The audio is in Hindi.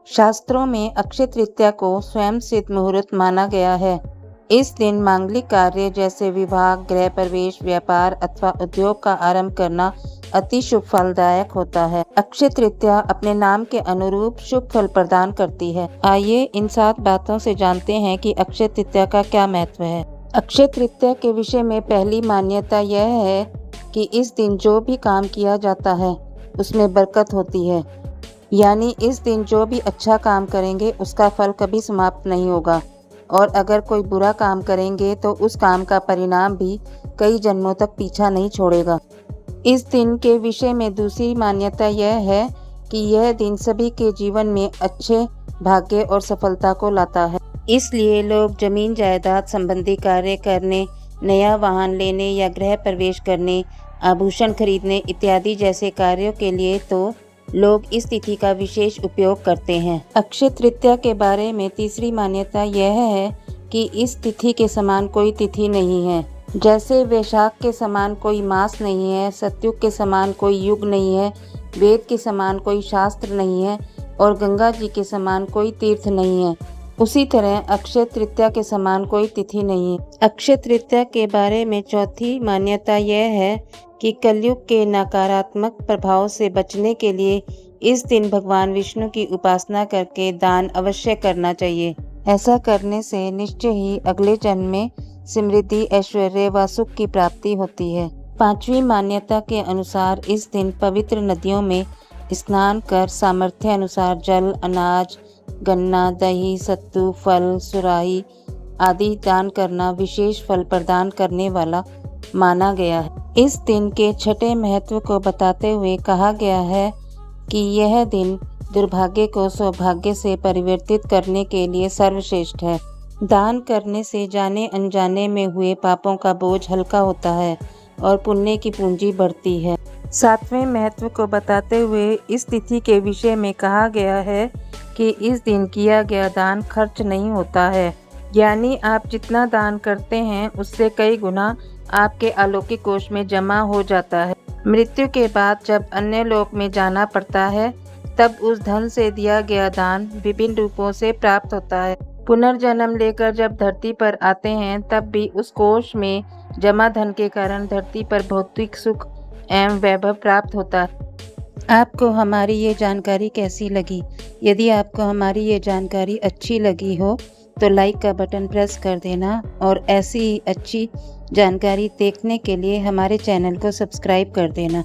शास्त्रों में अक्षय तृतीया को स्वयं सिद्ध मुहूर्त माना गया है। इस दिन मांगलिक कार्य जैसे विवाह, गृह प्रवेश, व्यापार अथवा उद्योग का आरंभ करना अति शुभ फलदायक होता है। अक्षय तृतीया अपने नाम के अनुरूप शुभ फल प्रदान करती है। आइए इन 7 बातों से जानते हैं कि अक्षय तृतीया का क्या महत्व है। अक्षय तृतीया के विषय में पहली मान्यता यह है कि इस दिन जो भी काम किया जाता है उसमें बरकत होती है। यानी इस दिन जो भी अच्छा काम करेंगे उसका फल कभी समाप्त नहीं होगा, और अगर कोई बुरा काम करेंगे तो उस काम का परिणाम भी कई जन्मों तक पीछा नहीं छोड़ेगा। इस दिन के विषय में दूसरी मान्यता यह है कि यह दिन सभी के जीवन में अच्छे भाग्य और सफलता को लाता है। इसलिए लोग जमीन जायदाद संबंधी कार्य करने, नया वाहन लेने या गृह प्रवेश करने, आभूषण खरीदने इत्यादि जैसे कार्यों के लिए तो लोग इस तिथि का विशेष उपयोग करते हैं। अक्षय तृतीया के बारे में तीसरी मान्यता यह है कि इस तिथि के समान कोई तिथि नहीं है। जैसे वैशाख के समान कोई मास नहीं है, सतयुग के समान कोई युग नहीं है, वेद के समान कोई शास्त्र नहीं है और गंगा जी के समान कोई तीर्थ नहीं है, उसी तरह अक्षय तृतीया के समान कोई तिथि नहीं है। अक्षय तृतीया के बारे में चौथी मान्यता यह है कि कलयुग के नकारात्मक प्रभाव से बचने के लिए इस दिन भगवान विष्णु की उपासना करके दान अवश्य करना चाहिए। ऐसा करने से निश्चय ही अगले जन्म में समृद्धि, ऐश्वर्य व सुख की प्राप्ति होती है। पांचवी मान्यता के अनुसार इस दिन पवित्र नदियों में स्नान कर सामर्थ्य अनुसार जल, अनाज, गन्ना, दही, सत्तू, फल, सुराही आदि दान करना विशेष फल प्रदान करने वाला माना गया है। इस दिन के छठे महत्व को बताते हुए कहा गया है कि यह दिन दुर्भाग्य को सौभाग्य से परिवर्तित करने के लिए सर्वश्रेष्ठ है। दान करने से जाने अनजाने में हुए पापों का बोझ हल्का होता है और पुण्य की पूंजी बढ़ती है। सातवें महत्व को बताते हुए इस तिथि के विषय में कहा गया है कि इस दिन किया गया दान खर्च नहीं होता है। यानी आप जितना दान करते हैं उससे कई गुना आपके अलौकिक कोष में जमा हो जाता है। मृत्यु के बाद जब अन्य लोक में जाना पड़ता है तब उस धन से दिया गया दान विभिन्न रूपों से प्राप्त होता है। पुनर्जन्म लेकर जब धरती पर आते हैं तब भी उस कोष में जमा धन के कारण धरती पर भौतिक सुख एवं वैभव प्राप्त होता है। आपको हमारी ये जानकारी कैसी लगी? यदि आपको हमारी ये जानकारी अच्छी लगी हो तो लाइक का बटन प्रेस कर देना और ऐसी ही अच्छी जानकारी देखने के लिए हमारे चैनल को सब्सक्राइब कर देना।